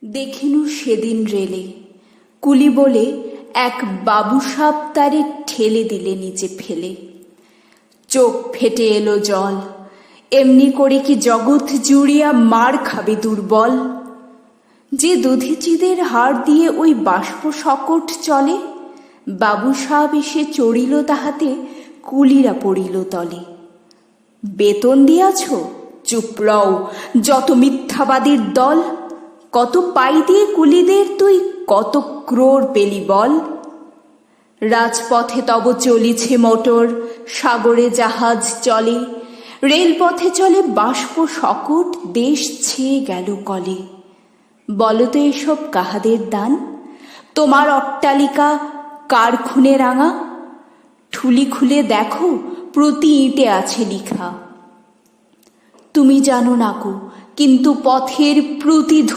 দেখিনু সেদিন রেলে কুলি বলে এক বাবুসাপ তারে ঠেলে দিলে নিচে ফেলে। চোখ ফেটে এলো জল, এমনি করে কি জগৎ জুড়িয়া মার খাবে দুর্বল? যে দধিচিদের হাড় দিয়ে ওই বাষ্প সকট চলে, বাবুসাপ এসে চড়িল তাহাতে, কুলিরা পড়িল তলে। বেতন দিয়াছ? চুপ রও, যত মিথ্যাবাদীর দল। কত পাই দিয়ে কুলিদের তুই কত ক্রোড় পেলি বল? রাজপথে তব চলিছে মোটর, সাগরে জাহাজ চলে, রেলপথে চলে বাষ্প সকট, দেশ ছেয়ে গেল কলে। বলতো এসব কাহাদের দান? তোমার অট্টালিকা কার খুনে রাঙা? ঠুলি খুলে দেখো, প্রতি ইঁটে আছে লিখা। তুমি জানো না কো, কিন্তু পথের প্রতি